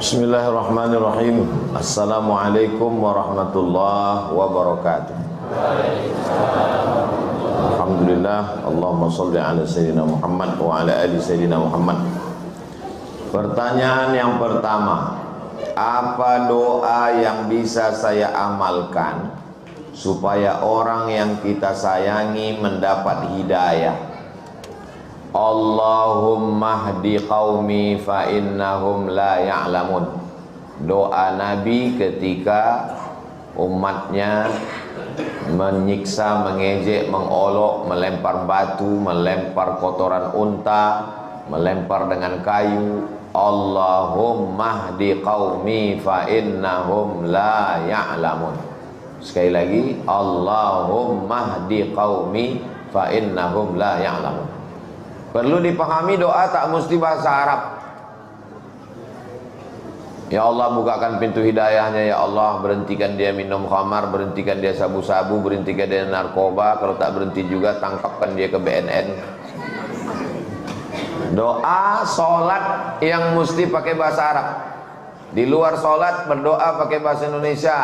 Bismillahirrahmanirrahim. Assalamualaikum warahmatullahi wabarakatuh. Alhamdulillah. Allahumma salli ala Sayyidina Muhammad wa ala ali Sayyidina Muhammad. Pertanyaan yang pertama, apa doa yang bisa saya amalkan supaya orang yang kita sayangi mendapat hidayah? Allahumma hdi qaumi fa innahum la ya'lamun. Doa Nabi ketika umatnya menyiksa, mengejek, mengolok, melempar batu, melempar kotoran unta, melempar dengan kayu. Allahumma hdi qaumi fa innahum la ya'lamun. Sekali lagi, Allahumma hdi qaumi fa innahum la ya'lamun. Perlu dipahami, doa tak mesti bahasa Arab. Ya Allah, bukakan pintu hidayahnya. Ya Allah, berhentikan dia minum khamar, berhentikan dia sabu-sabu, berhentikan dia narkoba. Kalau tak berhenti juga, tangkapkan dia ke BNN. Doa sholat yang mesti pakai bahasa Arab. Di luar sholat berdoa pakai bahasa Indonesia,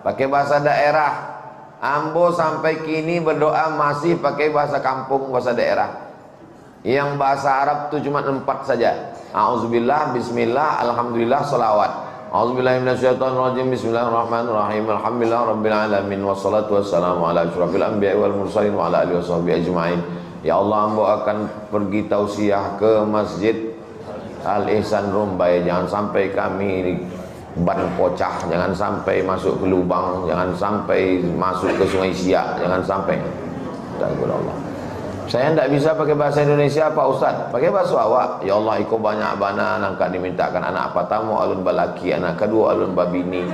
pakai bahasa daerah. Ambo sampai kini berdoa masih pakai bahasa kampung, bahasa daerah. Yang bahasa Arab itu cuma 4 saja. A'udzubillah, bismillah, alhamdulillah, salawat. A'udzubillahi minasyaitonirrajim. Bismillahirrahmanirrahim. Alhamdulillah rabbil alamin wassalatu wassalamu ala asyrafil anbiya'i wal mursalin wa ala alihi washabbihi ajma'in. Ya Allah, Ambo akan pergi tausiah ke Masjid Al-Ihsan Rumbai. Jangan sampai kami ban pocah, jangan sampai masuk ke lubang, jangan sampai masuk ke Sungai Siak, jangan sampai. Astagfirullah. Saya tidak bisa pakai bahasa Indonesia, Pak Ustaz. Pakai bahasa awak. Ya Allah, iko banyak bana nangka dimintakan anak pertama alun balaki, anak kedua alun babini.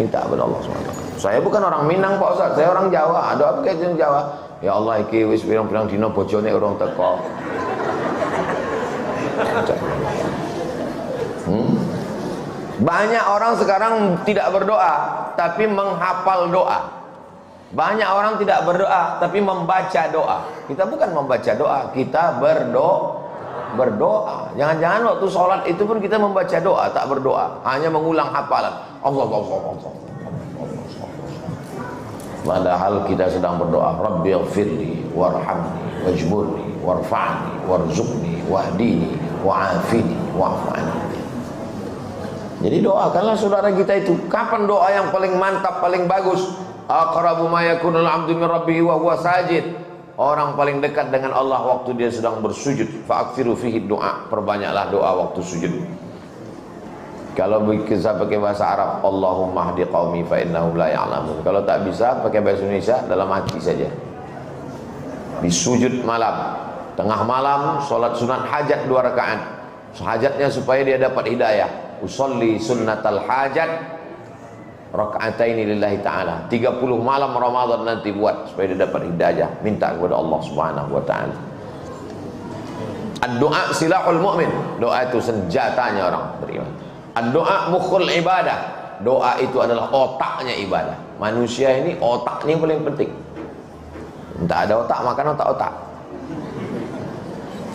Minta kepada Allah SWT. Saya bukan orang Minang, Pak Ustaz. Saya orang Jawa. Ada apa kaitan Jawa? Ya Allah, iki wis pirang-pirang dina bojone urung teko. Banyak orang sekarang tidak berdoa, tapi menghafal doa. Banyak orang tidak berdoa tapi membaca doa. Kita bukan membaca doa, kita berdoa. Jangan-jangan waktu sholat itu pun kita membaca doa, tak berdoa, hanya mengulang hafalan. Allah. Padahal kita sedang berdoa. Rabbighfirli warhamni wajburni warfa'ni warzuqni wahdini wa'afini wa'afani. Jadi doakanlah saudara kita itu. Kapan doa yang paling mantap, paling bagus? Aqrabu ma yakunul 'abdu min rabbih wa huwa sajid. Orang paling dekat dengan Allah waktu dia sedang bersujud. Fa'akthiru fihi doa. Perbanyaklah doa waktu sujud. Kalau bisa pakai bahasa Arab, Allahumma hdi qaumi fa innahum la ya'lamun. Kalau tak bisa pakai bahasa Indonesia, dalam hati saja. Di sujud malam, tengah malam, solat sunat hajat 2 rakaat. Hajatnya supaya dia dapat hidayah. Usolli sunnatal hajat raka'ataini lillahi ta'ala. 30 malam Ramadan nanti buat supaya dia dapat hidayah. Minta kepada Allah Subhanahu wa ta'ala. Ad-doa silahul mu'min. Doa itu senjatanya orang beriman. Ad-doa mukhul ibadah. Doa itu adalah otaknya ibadah. Manusia ini otaknya yang paling penting. Tak ada otak, makan otak-otak.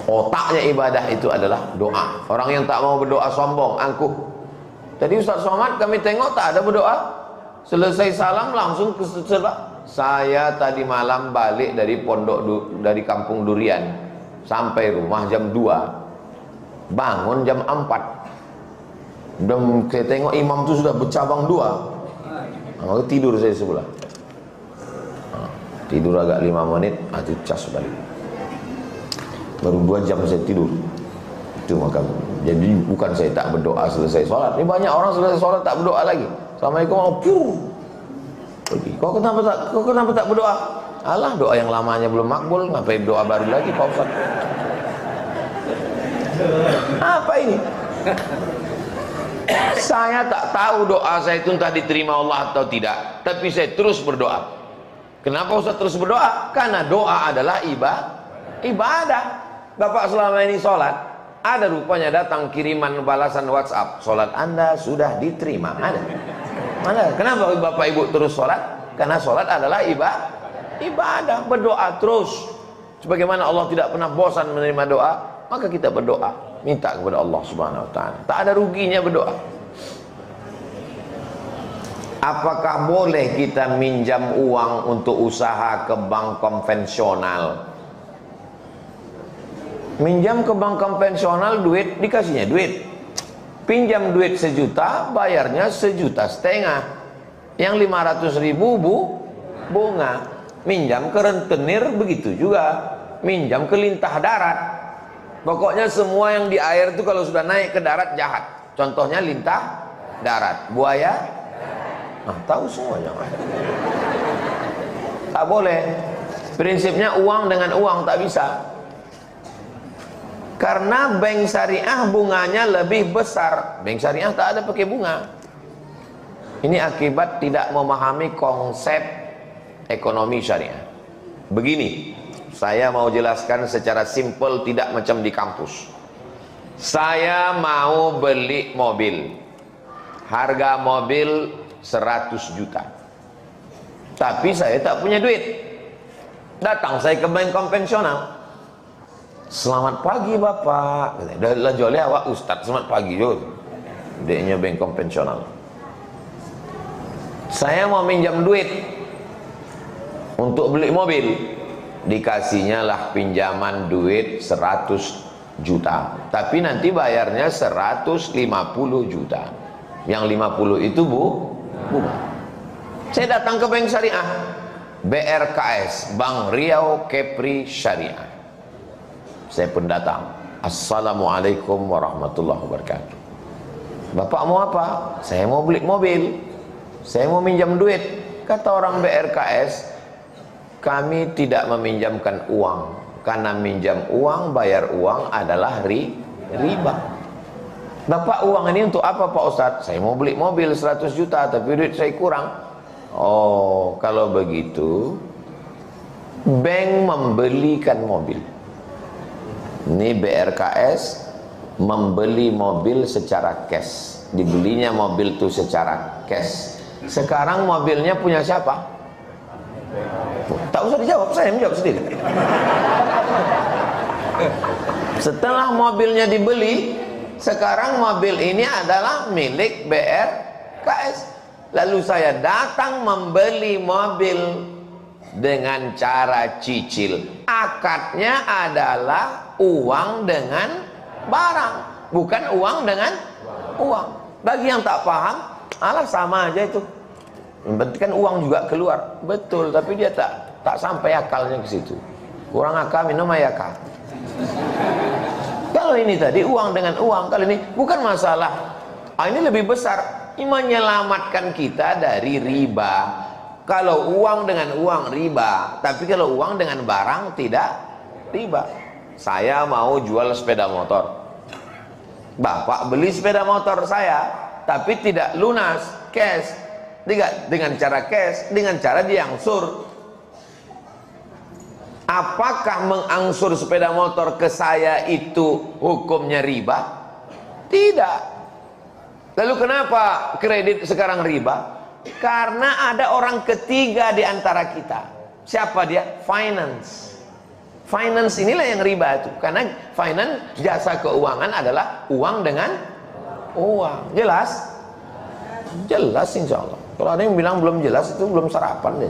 Otaknya ibadah itu adalah doa. Orang yang tak mau berdoa sombong, angkuh. Tadi Ustaz Somad kami tengok tak ada berdoa. Selesai salam langsung ke setelah. Saya tadi malam balik dari dari kampung Durian. Sampai rumah jam 2. Bangun jam 4. Dan saya tengok imam tu sudah bercabang 2. Maka tidur saya sebelah. Tidur agak 5 menit, itu cas balik. Baru 2 jam saya tidur. Itu maka jadi bukan saya tak berdoa selesai sholat. Ini banyak orang selesai sholat tak berdoa lagi. Assalamualaikum, pergi. Kau kenapa tak berdoa? Alah, doa yang lamanya belum makbul, ngapain doa baru lagi, Pak Ustaz? Apa ini? Saya tak tahu doa saya itu entah diterima Allah atau tidak, tapi saya terus berdoa. Kenapa Ustaz terus berdoa? Karena doa adalah ibadah. Bapak selama ini sholat, ada rupanya datang kiriman balasan WhatsApp, sholat Anda sudah diterima. Ada. Mana? Kenapa Bapak Ibu terus sholat? Karena sholat adalah ibadah. Berdoa terus. Sebagaimana Allah tidak pernah bosan menerima doa, maka kita berdoa. minta kepada Allah Subhanahu wa taala. Tak ada ruginya berdoa. Apakah boleh kita minjam uang untuk usaha ke bank konvensional? Minjam ke bank konvensional duit, dikasihnya duit. Pinjam duit 1 juta, bayarnya 1,5 juta. Yang 500.000 bunga. Minjam ke rentenir begitu juga. Minjam ke lintah darat. Pokoknya semua yang di air itu kalau sudah naik ke darat jahat. Contohnya lintah darat, buaya. Nah, tahu semuanya. Tak boleh. Prinsipnya uang dengan uang tak bisa. Karena bank syariah bunganya lebih besar. Bank syariah tak ada pakai bunga. Ini akibat tidak memahami konsep ekonomi syariah. Begini, saya mau jelaskan secara simpel, tidak macam di kampus. Saya mau beli mobil. Harga mobil 100 juta. Tapi saya tak punya duit. Datang saya ke bank konvensional. Selamat pagi Bapak. Dah jual awak Ustaz, selamat pagi jo. Deknya bank konvensional. Saya mau minjam duit untuk beli mobil. Dikasihnya lah pinjaman duit 100 juta. Tapi nanti bayarnya 150 juta. Yang 50 itu bunga. Saya datang ke bank syariah, BRKS, Bank Riau Kepri Syariah. Saya pun datang. Assalamualaikum warahmatullahi wabarakatuh. Bapak mau apa? Saya mau beli mobil. Saya mau minjam duit. Kata orang BRKS, kami tidak meminjamkan uang. Karena minjam uang, bayar uang adalah riba. Bapak, uang ini untuk apa Pak Ustadz? Saya mau beli mobil 100 juta tapi duit saya kurang. Oh, kalau begitu bank membelikan mobil. Ini BRKS membeli mobil secara cash. Dibelinya mobil itu secara cash. Sekarang mobilnya punya siapa? Tak usah dijawab, saya menjawab sendiri. Setelah mobilnya dibeli, sekarang mobil ini adalah milik BRKS. Lalu saya datang membeli mobil dengan cara cicil. Akadnya adalah uang dengan barang, bukan uang dengan uang. Bagi yang tak paham, alah sama aja itu. Kan uang juga keluar, betul, tapi dia tak sampai akalnya ke situ. Kurang akal minum ayaka. Kalau ini tadi uang dengan uang, kalau ini bukan masalah. Ini lebih besar, ini menyelamatkan kita dari riba. Kalau uang dengan uang riba, tapi kalau uang dengan barang tidak riba. Saya mau jual sepeda motor. Bapak beli sepeda motor saya, tapi tidak lunas, cash. Dengan cara cash, dengan cara diangsur. Apakah mengangsur sepeda motor ke saya itu hukumnya riba? Tidak. Lalu kenapa kredit sekarang riba? Karena ada orang ketiga di antara kita. Siapa dia? Finance. Finance inilah yang riba itu. Karena finance, jasa keuangan adalah uang dengan uang. Jelas? Jelas insya Allah. Kalau ada yang bilang belum jelas, itu belum sarapan deh.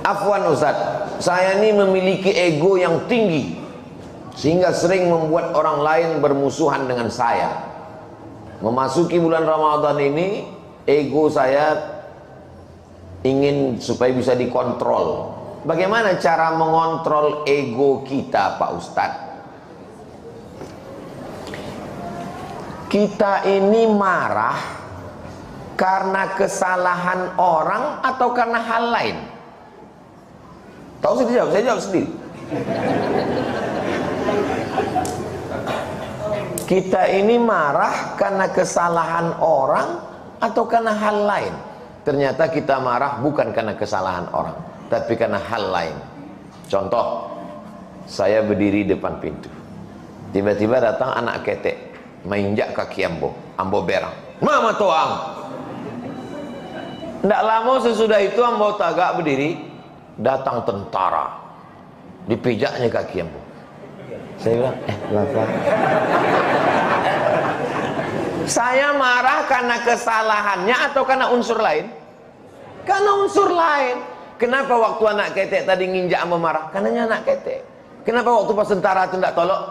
Afwan Ustaz, saya ini memiliki ego yang tinggi sehingga sering membuat orang lain bermusuhan dengan saya. Memasuki bulan Ramadan ini, ego saya ingin supaya bisa dikontrol. Bagaimana cara mengontrol ego kita, Pak Ustadz? Kita ini marah karena kesalahan orang atau karena hal lain? Tahu sih dijawab, saya jawab sendiri. Kita ini marah karena kesalahan orang atau karena hal lain? Ternyata kita marah bukan karena kesalahan orang, tapi karena hal lain. Contoh, saya berdiri depan pintu, tiba-tiba datang anak ketek, menginjak kaki ambo berang, mama toang. Tidak lama sesudah itu ambo tagak berdiri, datang tentara, dipijaknya kaki ambo. Saya bilang, Bapak, saya marah karena kesalahannya atau karena unsur lain? Karena unsur lain. Kenapa waktu anak ketek tadi nginjak sama marah? Karena anak ketek. Kenapa waktu pas tentara itu tidak tolok?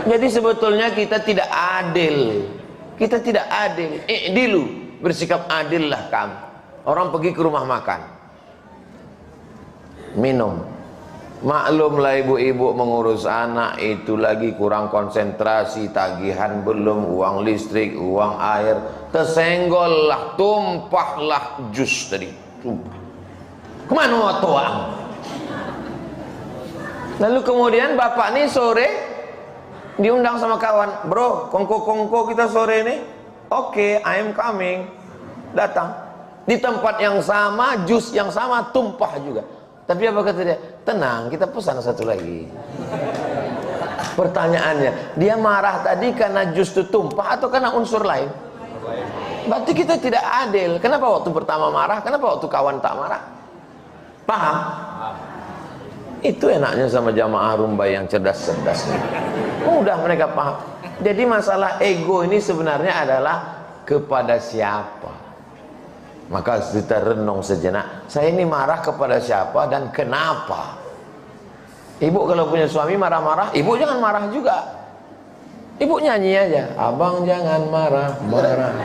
Jadi sebetulnya kita tidak adil. Kita tidak adil. Dilu, bersikap adillah kamu. Orang pergi ke rumah makan, minum. Maklumlah ibu-ibu mengurus anak itu lagi kurang konsentrasi, tagihan belum, uang listrik, uang air, tersenggol lah, tumpahlah jus tadi. Kemana waktu ang? Lalu kemudian bapak nih sore diundang sama kawan, bro, kongko-kongko kita sore ini, oke, I am coming. Datang di tempat yang sama, jus yang sama, tumpah juga. Tapi apa kata dia? Tenang, kita pesan satu lagi. Pertanyaannya, dia marah tadi karena jus itu tumpah atau karena unsur lain? Berarti kita tidak adil. Kenapa waktu pertama marah? Kenapa waktu kawan tak marah? Paham? Itu enaknya sama jamaah rumbai yang cerdas-cerdas. Mudah mereka paham. Jadi masalah ego ini sebenarnya adalah kepada siapa? Maka kita renung sejenak, saya ini marah kepada siapa dan kenapa? Ibu kalau punya suami marah-marah, ibu jangan marah juga. Ibu nyanyi aja, abang jangan marah-marah,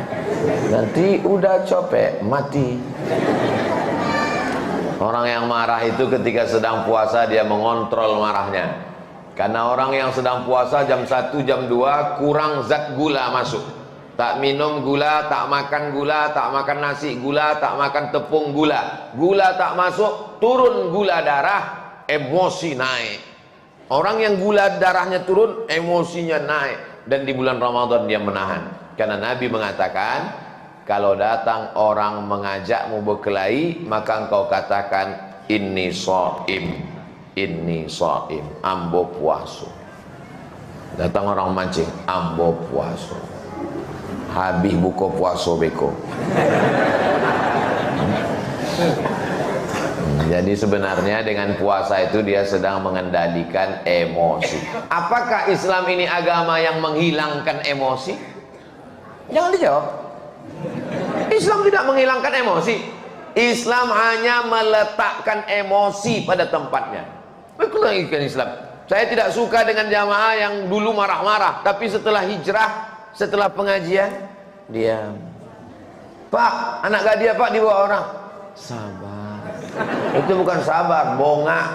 nanti udah copek mati. Orang yang marah itu ketika sedang puasa dia mengontrol marahnya. Karena orang yang sedang puasa jam 1, jam 2 kurang zat gula masuk. Tak minum gula, tak makan gula, tak makan nasi gula, tak makan tepung gula. Gula tak masuk, turun gula darah, emosi naik. Orang yang gula darahnya turun, emosinya naik. Dan di bulan Ramadan dia menahan. Karena Nabi mengatakan, kalau datang orang mengajakmu berkelahi, maka engkau katakan, inni shaim, ambo puaso. Datang orang mancing, ambo puaso. Habis buka puasa beko. Jadi sebenarnya dengan puasa itu dia sedang mengendalikan emosi. Apakah Islam ini agama yang menghilangkan emosi? Jangan dijawab. Islam tidak menghilangkan emosi. Islam hanya meletakkan emosi pada tempatnya. Menghilangkan Islam. Saya tidak suka dengan jamaah yang dulu marah-marah, tapi setelah hijrah, setelah pengajian, diam. Pak, anak gadis Pak dibawa orang. Sabar. Itu bukan sabar, bongak.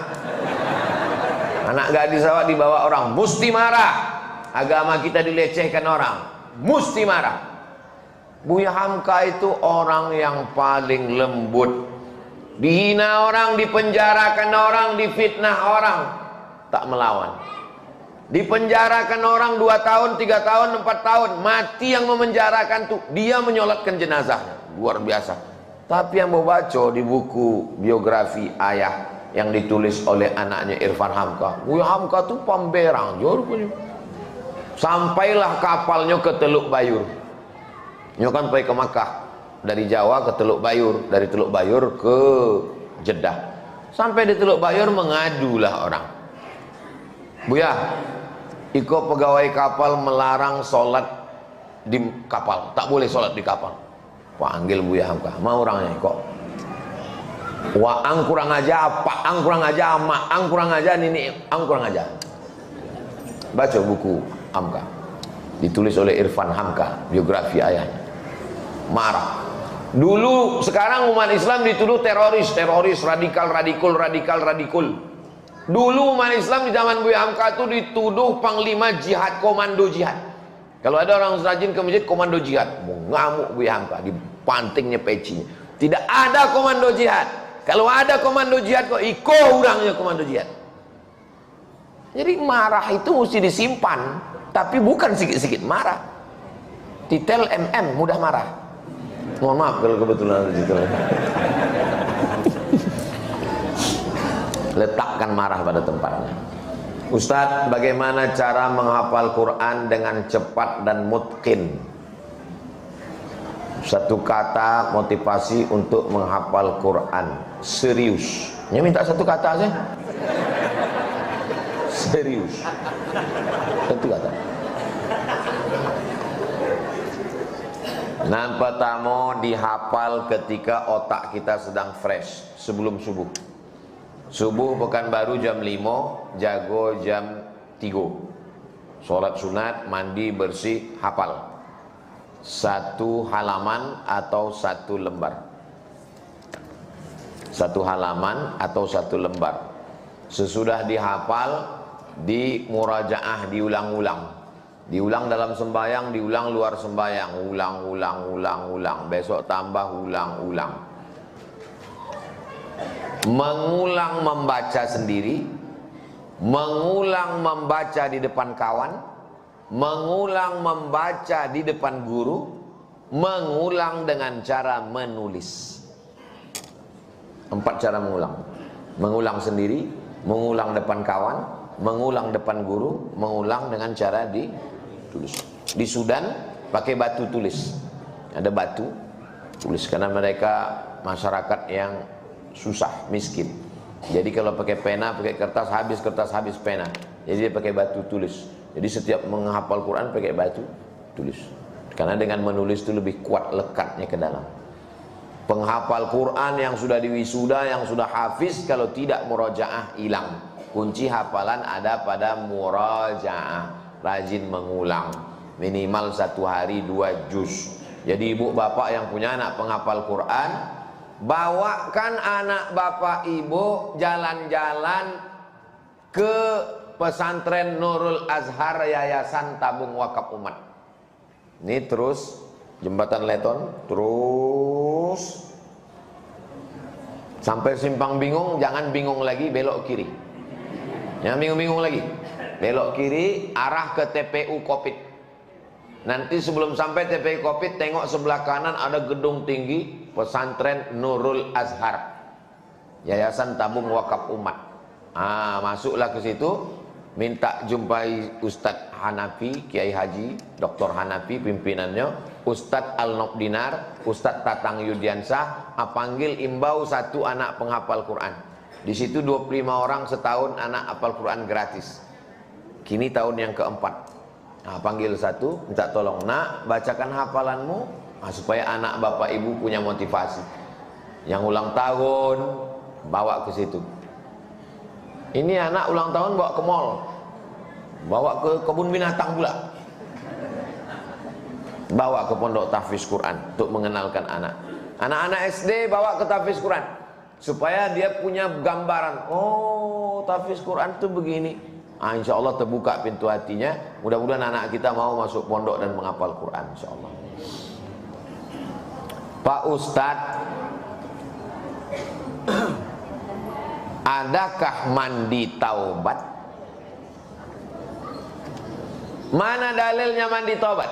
Anak gadis awak dibawa orang, mesti marah. Agama kita dilecehkan orang, mesti marah. Buya Hamka itu orang yang paling lembut. Dihina orang, dipenjarakan orang, difitnah orang, tak melawan. Dipenjarakan orang 2 tahun, 3 tahun, 4 tahun, mati yang memenjarakan tuh, dia menyolatkan jenazahnya, luar biasa. Tapi yang mau baca di buku biografi ayah yang ditulis oleh anaknya Irfan Hamka, Buya Hamka tuh pamberang, sampailah kapalnya ke Teluk Bayur. Nyo kan pergi ke Makkah, dari Jawa ke Teluk Bayur, dari Teluk Bayur ke Jeddah. Sampai di Teluk Bayur mengadulah orang, Buya, iko pegawai kapal melarang sholat di kapal, tak boleh sholat di kapal. Panggil Buya Hamka, mau orangnya kok. Waang kurang aja, paang kurang aja, maang kurang aja, nini ang kurang aja. Baca buku Hamka, ditulis oleh Irfan Hamka, biografi ayahnya. Marah. Dulu, sekarang umat Islam dituduh teroris, radikal. Dulu umat Islam di zaman Buya Hamka itu dituduh panglima jihad, komando jihad. Kalau ada orang rajin ke masjid, komando jihad, mau ngamuk Buya Hamka, dipantingnya pecinya. Tidak ada komando jihad. Kalau ada komando jihad kok iko orangnya komando jihad. Jadi marah itu mesti disimpan, tapi bukan sikit-sikit marah. Titel mudah marah. Mohon maaf kalau kebetulan di situ. Letakkan marah pada tempatnya. Ustadz, bagaimana cara menghafal Quran dengan cepat dan mutqin? Satu kata motivasi untuk menghafal Quran. Serius. Ini minta satu kata saja. Serius. Itu kata. Nan pertama dihafal ketika otak kita sedang fresh sebelum subuh. Subuh Pekanbaru jam 5, jago jam 3. Sholat sunat, mandi bersih, hafal. 1 halaman atau 1 lembar. 1 halaman atau 1 lembar. Sesudah dihafal, di murajaah, diulang-ulang. Diulang dalam sembahyang, diulang luar sembahyang. Ulang. Besok tambah ulang. Mengulang membaca sendiri, mengulang membaca di depan kawan, mengulang membaca di depan guru, mengulang dengan cara menulis. 4 cara mengulang. Mengulang sendiri, mengulang depan kawan, mengulang depan guru, mengulang dengan cara ditulis. Di Sudan pakai batu tulis. Ada batu tulis karena mereka masyarakat yang susah, miskin. Jadi kalau pakai pena, pakai kertas habis pena. Jadi dia pakai batu tulis. Jadi setiap menghafal Quran pakai batu tulis. Karena dengan menulis itu lebih kuat lekatnya ke dalam. Penghafal Quran yang sudah diwisuda, yang sudah hafiz, kalau tidak murojaah hilang. Kunci hafalan ada pada murojaah. Rajin mengulang. Minimal 1 hari 2 juz. Jadi ibu bapak yang punya anak penghafal Quran, bawakan anak bapak ibu jalan-jalan ke pesantren Nurul Azhar Yayasan Tabung Wakaf Umat. Ini terus Jembatan Leton, terus sampai Simpang Bingung, jangan bingung lagi, belok kiri. Jangan bingung-bingung lagi, belok kiri arah ke TPU Kopit. Nanti sebelum sampai TPU Kopit, tengok sebelah kanan ada gedung tinggi pesantren Nurul Azhar Yayasan Tabung Wakaf Umat. Masuklah ke situ, minta jumpai Ustadz Hanafi, Kiai Haji Dr. Hanafi pimpinannya, Ustadz Al-Nobdinar, Ustadz Tatang Yudiansah, panggil imbau 1 anak penghafal Quran. Di situ 25 orang setahun anak hafal Quran gratis. Kini tahun yang keempat. Panggil 1, minta tolong, nak bacakan hafalanmu, supaya anak bapak ibu punya motivasi. Yang ulang tahun bawa ke situ. Ini anak ulang tahun bawa ke mall, bawa ke kebun binatang pula, bawa ke pondok tahfiz Quran untuk mengenalkan anak. Anak-anak SD bawa ke tahfiz Quran supaya dia punya gambaran. Oh, tahfiz Quran itu begini. Insya Allah terbuka pintu hatinya. Mudah-mudahan anak kita mau masuk pondok dan menghafal Quran, insya Allah. Pak Ustadz, adakah mandi taubat? Mana dalilnya mandi taubat?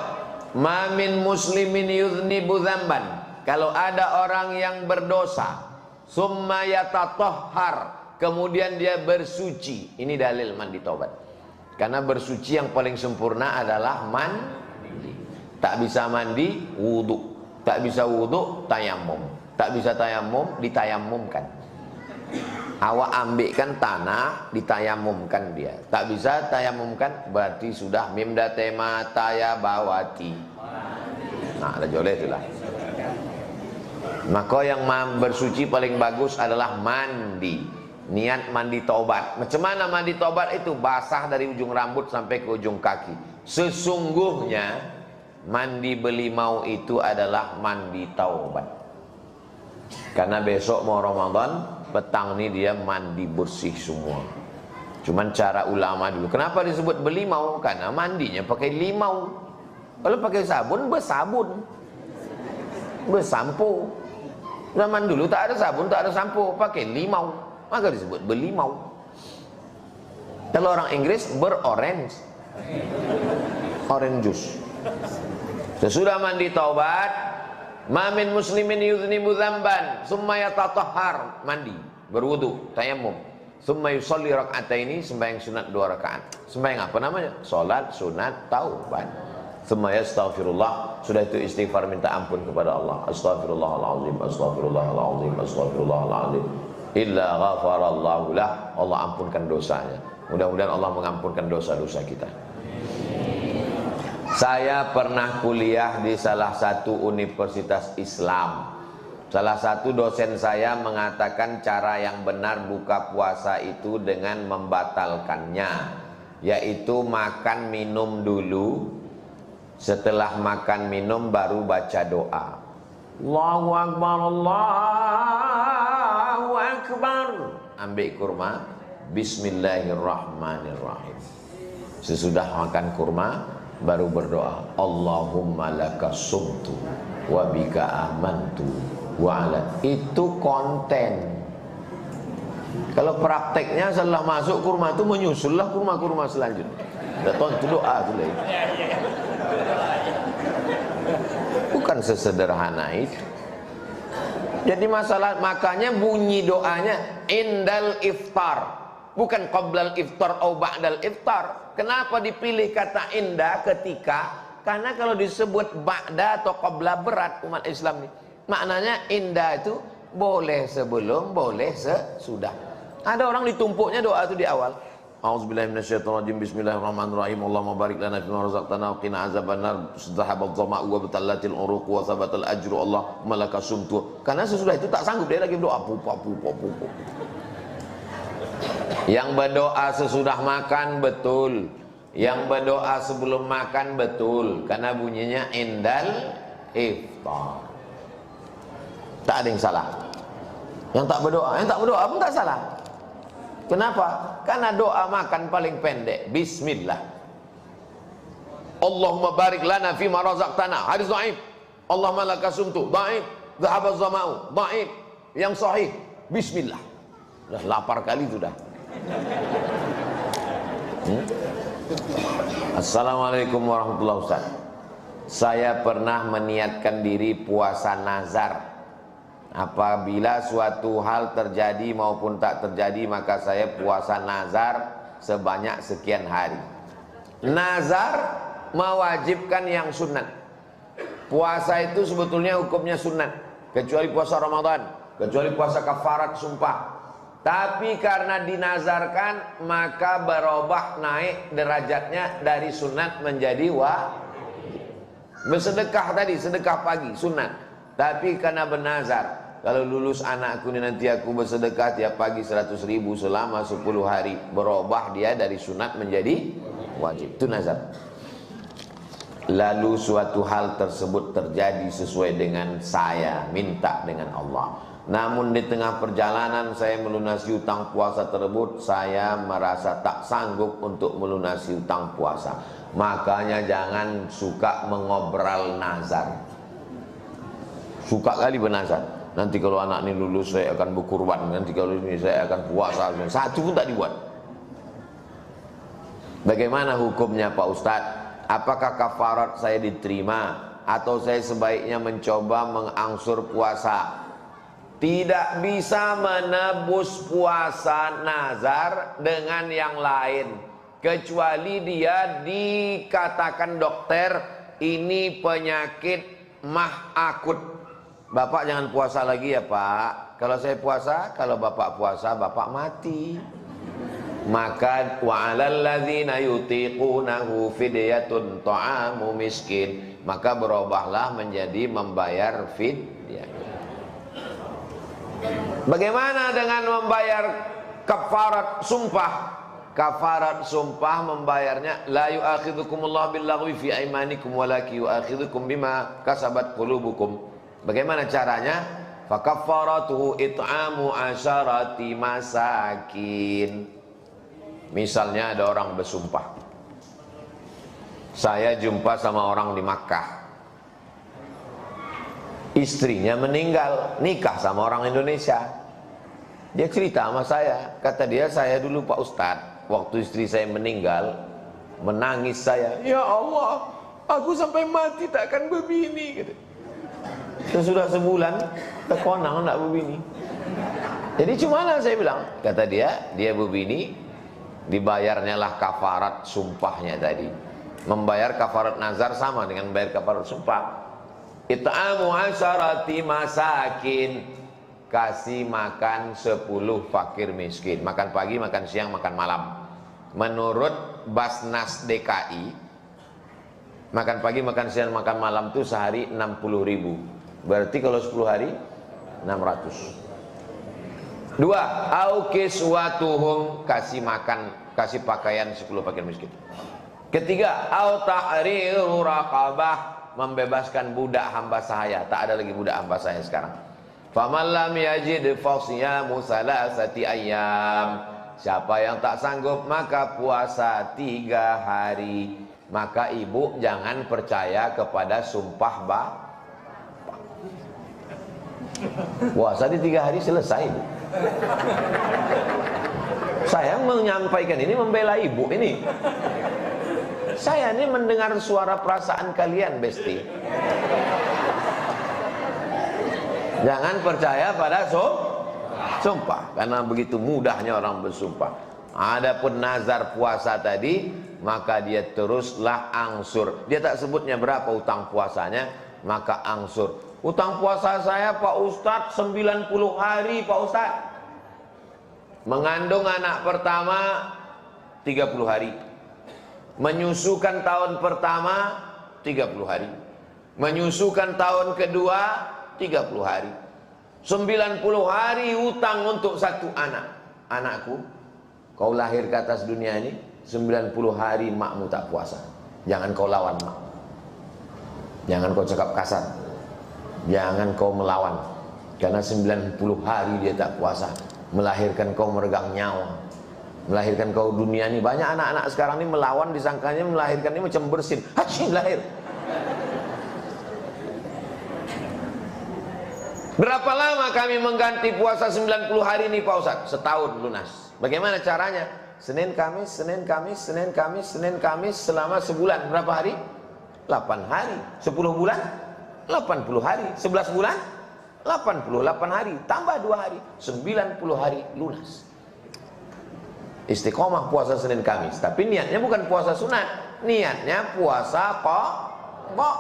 Ma min muslimin yuznibu dzamban. Kalau ada orang yang berdosa, summa yatatahhar, kemudian dia bersuci. Ini dalil mandi taubat. Karena bersuci yang paling sempurna adalah mandi. Tak bisa mandi, wudu. Tak bisa wudu, tayamum. Tak bisa tayamum, ditayamumkan. Awak ambilkan tanah, ditayamumkan dia. Tak bisa tayamumkan, berarti sudah mimda tema tayabawati. Nah, ada joleh itulah. Maka yang bersuci paling bagus adalah mandi. Niat mandi taubat. Macam mana mandi taubat itu? Basah dari ujung rambut sampai ke ujung kaki. Sesungguhnya mandi belimau itu adalah mandi taubat. Karena besok mau Ramadan, petang ini dia mandi bersih semua. Cuman cara ulama dulu. Kenapa disebut belimau? Karena mandinya pakai limau. Kalau pakai sabun, bersabun, bersampo. Zaman dulu tak ada sabun, tak ada sampo, pakai limau, maka disebut belimau. Kalau orang Inggris berorange, orange juice. Sesudah mandi taubat, ma min muslimin yuznibu dzamban, summa yatatahhar, mandi, berwudu, tayamum, summa yusalli rak'ataini, sembahyang sunat 2 rakaat. Sembahyang apa namanya? Salat sunat taubat. Summa yastaghfirullah, sudah itu istighfar minta ampun kepada Allah. Astaghfirullahalazim, astaghfirullahalazim, astaghfirullahalazim. illa ghafarallahu lah, Allah ampunkan dosanya. Mudah-mudahan Allah mengampunkan dosa-dosa kita. Saya pernah kuliah di salah satu universitas Islam. Salah satu dosen saya mengatakan cara yang benar buka puasa itu dengan membatalkannya, yaitu makan minum dulu, setelah makan minum baru baca doa. Allahu Akbar, Allahu Akbar. Ambil kurma, Bismillahirrahmanirrahim. Sesudah makan kurma baru berdoa, Allahumma laka sumtu wa bika amantu wa ala. Itu konten. Kalau prakteknya setelah masuk kurma itu menyusullah kurma-kurma selanjutnya. Itu doa itu lah. Bukan sesederhana itu. Jadi masalah, makanya bunyi doanya indal iftar, bukan qoblal iftar atau ba'dal iftar. Kenapa dipilih kata inda ketika? Karena kalau disebut ba'da atau qabla berat umat Islam ini. Maknanya inda itu boleh sebelum, boleh sesudah. Ada orang ditumpuknya doa itu di awal. A'udzubillahi minasyaitonirrajim. Bismillahirrahmanirrahim. Allahumma barik lana fima razaqtana wa qina azabannar. Zahabat dhama'u wa batallatil uruq wa thabatal ajru. Allahumma lakas sumtu. Karena sesudah itu tak sanggup dia lagi berdoa. Pupa. Yang berdoa sesudah makan betul, yang berdoa sebelum makan betul, karena bunyinya indal iftar. Tak ada yang salah. Yang tak berdoa pun tak salah. Kenapa? Karena doa makan paling pendek, bismillah. Allahumma barik lana fima razaqtana, hadis dhaif. Allahumma lakas sumtu, dhaif. Dhahabaz zama'u, dhaif. Yang sahih, bismillah. Sudah lapar kali sudah. Assalamualaikum warahmatullahi wabarakatuh. Saya pernah meniatkan diri puasa nazar. Apabila suatu hal terjadi maupun tak terjadi, maka saya puasa nazar sebanyak sekian hari. Nazar mewajibkan yang sunat. Puasa itu sebetulnya hukumnya sunat, kecuali puasa Ramadan, kecuali puasa kafarat sumpah. Tapi karena dinazarkan, maka berubah naik derajatnya dari sunat menjadi wajib. Bersedekah tadi, sedekah pagi, sunat. Tapi karena bernazar, kalau lulus anakku ini nanti aku bersedekah tiap pagi 100.000 selama 10 hari. Berubah dia dari sunat menjadi wajib. Itu nazar. Lalu suatu hal tersebut terjadi sesuai dengan saya minta dengan Allah. Namun di tengah perjalanan saya melunasi hutang puasa tersebut, saya merasa tak sanggup untuk melunasi hutang puasa. Makanya jangan suka mengobrol nazar. Suka kali bernazar. Nanti kalau anak ini lulus saya akan berkurban, nanti kalau ini saya akan puasa. Satu pun tak dibuat. Bagaimana hukumnya Pak Ustadz? Apakah kafarat saya diterima atau saya sebaiknya mencoba mengangsur puasa? Tidak bisa menebus puasa nazar dengan yang lain, kecuali dia dikatakan dokter ini penyakit mah akut. Bapak jangan puasa lagi ya Pak. Kalau saya puasa, kalau Bapak puasa, Bapak mati. Maka wa'alal ladzina yutiqunahu fidyatun ta'amu miskin. Maka berubahlah menjadi membayar fidyah. Bagaimana dengan membayar kafarat sumpah? Kafarat sumpah membayarnya la yu'akhidhukumullahu billaghwi fi aymanikum walakin yu'akhidhukum bima kasabat qulubukum. Bagaimana caranya? Fa kafaratuhu it'amu asyarati masakin. Misalnya ada orang bersumpah. Saya jumpa sama orang di Makkah. Istrinya meninggal, nikah sama orang Indonesia. Dia cerita sama saya, kata dia, saya dulu Pak Ustadz, waktu istri saya meninggal, menangis saya, ya Allah, aku sampai mati takkan berbini. Gitu. Sesudah sebulan, terkonang tak berbini. Jadi cuman saya bilang, kata dia berbini, dibayarnya lah kafarat sumpahnya tadi. Membayar kafarat nazar sama dengan bayar kafarat sumpah. It'amu asyarati masakin. kasih makan 10 fakir miskin. Makan pagi, makan siang, makan malam. Menurut Basnas DKI, makan pagi, makan siang, makan malam itu sehari 60.000. Berarti kalau 10 hari 600. 2. Aukiswatuhum, kasih makan, kasih pakaian 10 fakir miskin. Ketiga, au tahriru raqabah, membebaskan budak hamba sahaya. Tak ada lagi budak hamba sahaya sekarang. Faman lam yajid fasiyamu salasati ayyam. Siapa yang tak sanggup maka puasa 3 hari. Maka ibu jangan percaya kepada sumpah bapak. Puasa di 3 hari selesai, Bu. Saya menyampaikan ini membela ibu ini. Saya ini mendengar suara perasaan kalian, Besti. Jangan percaya pada sumpah, karena begitu mudahnya orang bersumpah. Adapun nazar puasa tadi, maka dia teruslah angsur. Dia tak sebutnya berapa utang puasanya, maka angsur. Utang puasa saya Pak Ustadz 90 hari Pak Ustadz. Mengandung anak pertama 30 hari. Menyusukan tahun pertama 30 hari. Menyusukan tahun kedua 30 hari. 90 hari hutang untuk satu anak. Anakku, kau lahir ke atas dunia ini 90 hari makmu tak puasa. Jangan kau lawan mak. Jangan kau cakap kasar. Jangan kau melawan. Karena 90 hari dia tak puasa, melahirkan kau meregang nyawa, melahirkan kau dunia ini. Banyak anak-anak sekarang ini melawan, disangkanya melahirkan ini macam bersin. Hacim lahir. Berapa lama kami mengganti puasa 90 hari ini Pak Ustaz? Setahun lunas. Bagaimana caranya? Senin Kamis, Senin Kamis, Senin Kamis, Senin Kamis selama sebulan. Berapa hari? 8 hari. 10 bulan? 80 hari. 11 bulan? 88 hari. Tambah 2 hari. 90 hari lunas. Istiqomah puasa Senin Kamis. Tapi niatnya bukan puasa sunat. Niatnya puasa qadha.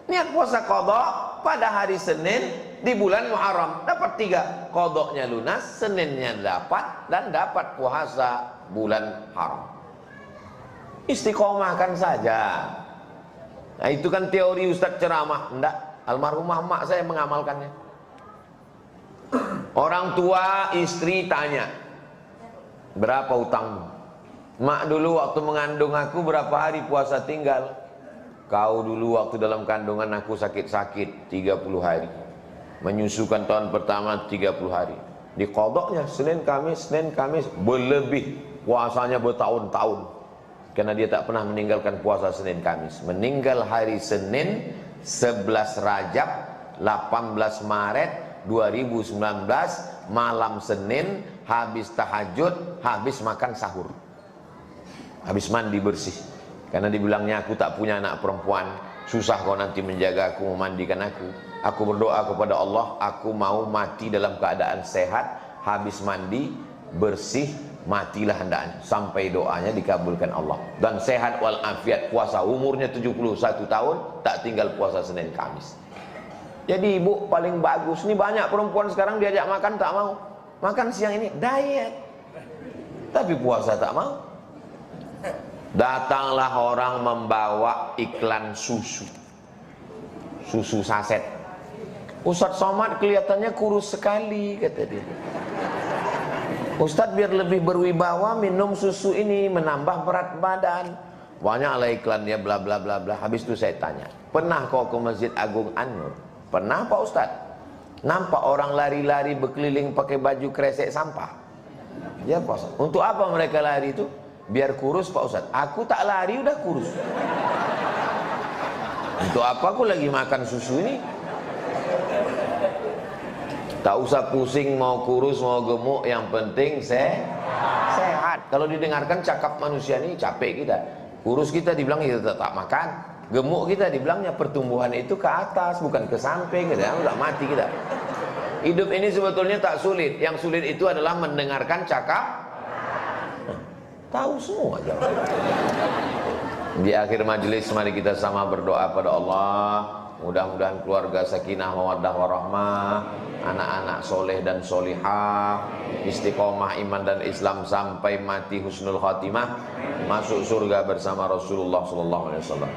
Niat puasa qadha pada hari Senin di bulan Muharram. Dapat 3. Qadhanya lunas, Seninnya dapat, dan dapat puasa bulan haram. Istiqomahkan saja. Nah, itu kan teori Ustadz ceramah. Enggak, almarhumah mak saya mengamalkannya. Orang tua istri tanya, berapa utangmu? Mak dulu waktu mengandung aku berapa hari puasa tinggal? Kau dulu waktu dalam kandungan aku sakit-sakit 30 hari. Menyusukan tahun pertama 30 hari. Di qadhanya Senin Kamis, Senin Kamis, berlebih puasanya bertahun-tahun. Karena dia tak pernah meninggalkan puasa Senin Kamis. Meninggal hari Senin 11 Rajab 18 Maret 2019, malam Senin, habis tahajud, habis makan sahur, habis mandi bersih. Karena dibilangnya aku tak punya anak perempuan, susah kau nanti menjaga aku, memandikan aku. Aku berdoa kepada Allah, aku mau mati dalam keadaan sehat, habis mandi, bersih, matilah hendaknya. Sampai doanya dikabulkan Allah. Dan sehat walafiat, puasa umurnya 71 tahun, tak tinggal puasa Senin Kamis. Jadi ibu paling bagus. Ini banyak perempuan sekarang diajak makan tak mau. Makan siang ini diet, tapi puasa tak mau. Datanglah orang membawa iklan susu saset. Ustadz Somad kelihatannya kurus sekali, kata dia. Ustadz biar lebih berwibawa minum susu ini, menambah berat badan. Banyaklah iklannya bla bla bla bla. Habis itu saya tanya, pernah kau ke Masjid Agung An-Nur? Pernah Pak Ustadz. Nampak orang lari-lari berkeliling pakai baju kresek sampah? Ya Pak Ustadz. Untuk apa mereka lari itu? Biar kurus Pak Ustadz. Aku tak lari udah kurus. Untuk apa aku lagi makan susu ini? Tak usah pusing mau kurus mau gemuk, yang penting sehat. Kalau didengarkan cakap manusia ini capek kita. Kurus kita dibilang kita tak makan, gemuk kita dibilangnya pertumbuhan itu ke atas bukan ke samping, kita udah mati kita. Hidup ini sebetulnya tak sulit. Yang sulit itu adalah mendengarkan cakap. Tahu semua aja. Di akhir majelis mari kita sama berdoa pada Allah. Mudah-mudahan keluarga sakinah mawaddah warahmah, anak-anak soleh dan solihah, istiqomah iman dan Islam sampai mati husnul khatimah, masuk surga bersama Rasulullah sallallahu alaihi wasallam.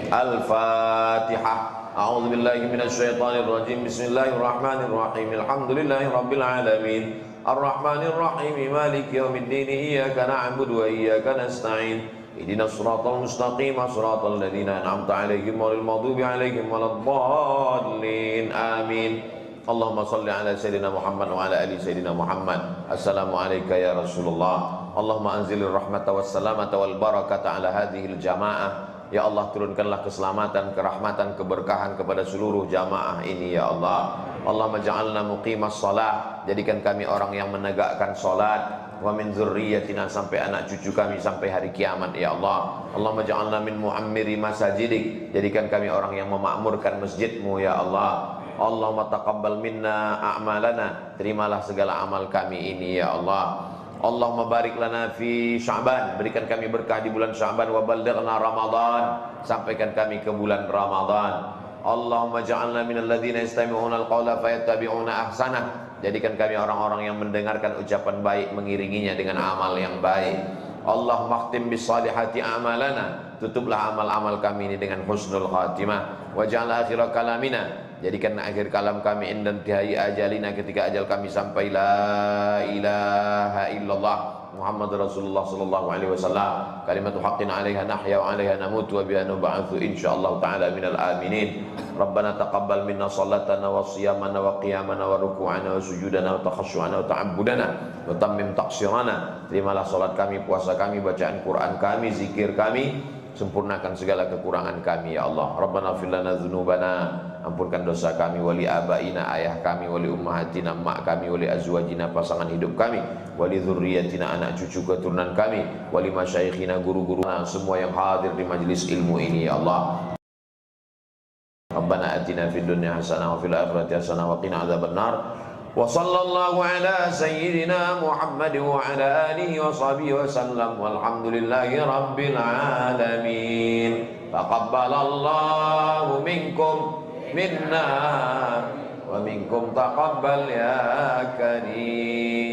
Al-Fatihah. A'udzu billahi minasy syaithanir rajim. Bismillahirrahmanirrahim. Alhamdulillahirabbil alamin. Ar-Rahmanir Rahim. Maliki yaumiddin. Iyyaka na'budu wa iyyaka nasta'in. Ihdinas siratal mustaqim, siratal ladzina an'amta 'alaihim ghairil maghdubi 'alaihim waladdallin. Amin. Allahumma shalli ala sayyidina Muhammad wa ala ali sayyidina Muhammad. Assalamu alayka ya Rasulullah. Allahumma anzilir rahmata was salamata wal barakata ala hadhil jamaah. Ya Allah, turunkanlah keselamatan, kerahmatan, keberkahan kepada seluruh jamaah ini ya Allah. Allahumma ja'alna muqimas shalah, jadikan kami orang yang menegakkan salat. Wa min dzurriyyatina, sampai anak cucu kami sampai hari kiamat ya Allah. Allahumma ja'alna min mu'ammiri masajidik, jadikan kami orang yang memakmurkan masjidmu ya Allah. Allahumma taqabbal minna a'malana, terimalah segala amal kami ini ya Allah. Allahumma barik lana fi Sya'ban, berikan kami berkah di bulan Sya'ban. Wa ballighna Ramadan, sampaikan kami ke bulan Ramadan. Allahumma ja'alna minal ladzina yastami'una al-qawla fayattabi'una ahsanah, jadikan kami orang-orang yang mendengarkan ucapan baik mengiringinya dengan amal yang baik. Allahumma khtim bis salihati a'malana, tutuplah amal-amal kami ini dengan husnul khatimah. Wa ja'al akhira kalamina, jadikan akhir kalam kami indantihai ajalina, ketika ajal kami sampai la ilaha illallah Muhammad Rasulullah sallallahu alaihi wasallam, kalimatu haqqin 'alaiha nahya wa 'alaiha namut wa biha nub'atsu insyaallah taala minal aminin. Rabbana taqabbal minna salatana wa siyamana wa qiyamana wa ruku'ana wa sujudana wa takhashu'ana wa ta'abbudana wa tammim taqsirana. Terimalah salat kami, puasa kami, bacaan Quran kami, zikir kami, sempurnakan segala kekurangan kami ya Allah. Rabbana fir lana dzunubana, ampunkan dosa kami, wali abaina, ayah kami, wali ummahatina, mak kami, wali azwajina, pasangan hidup kami, wali dzurriyyatina, anak cucu keturunan kami, wali masyayikhina, guru-guru, semua yang hadir di majelis ilmu ini ya Allah. Rabbana atina fid dunya hasanah wa fil akhirati hasanah wa qina adzabannar. Wa sallallahu ala sayyidina Muhammad wa ala alihi wa sahbihi wa sallam, walhamdulillahi rabbil alamin. Taqabbalallahu minkum minna wa minkum taqabbal ya karim.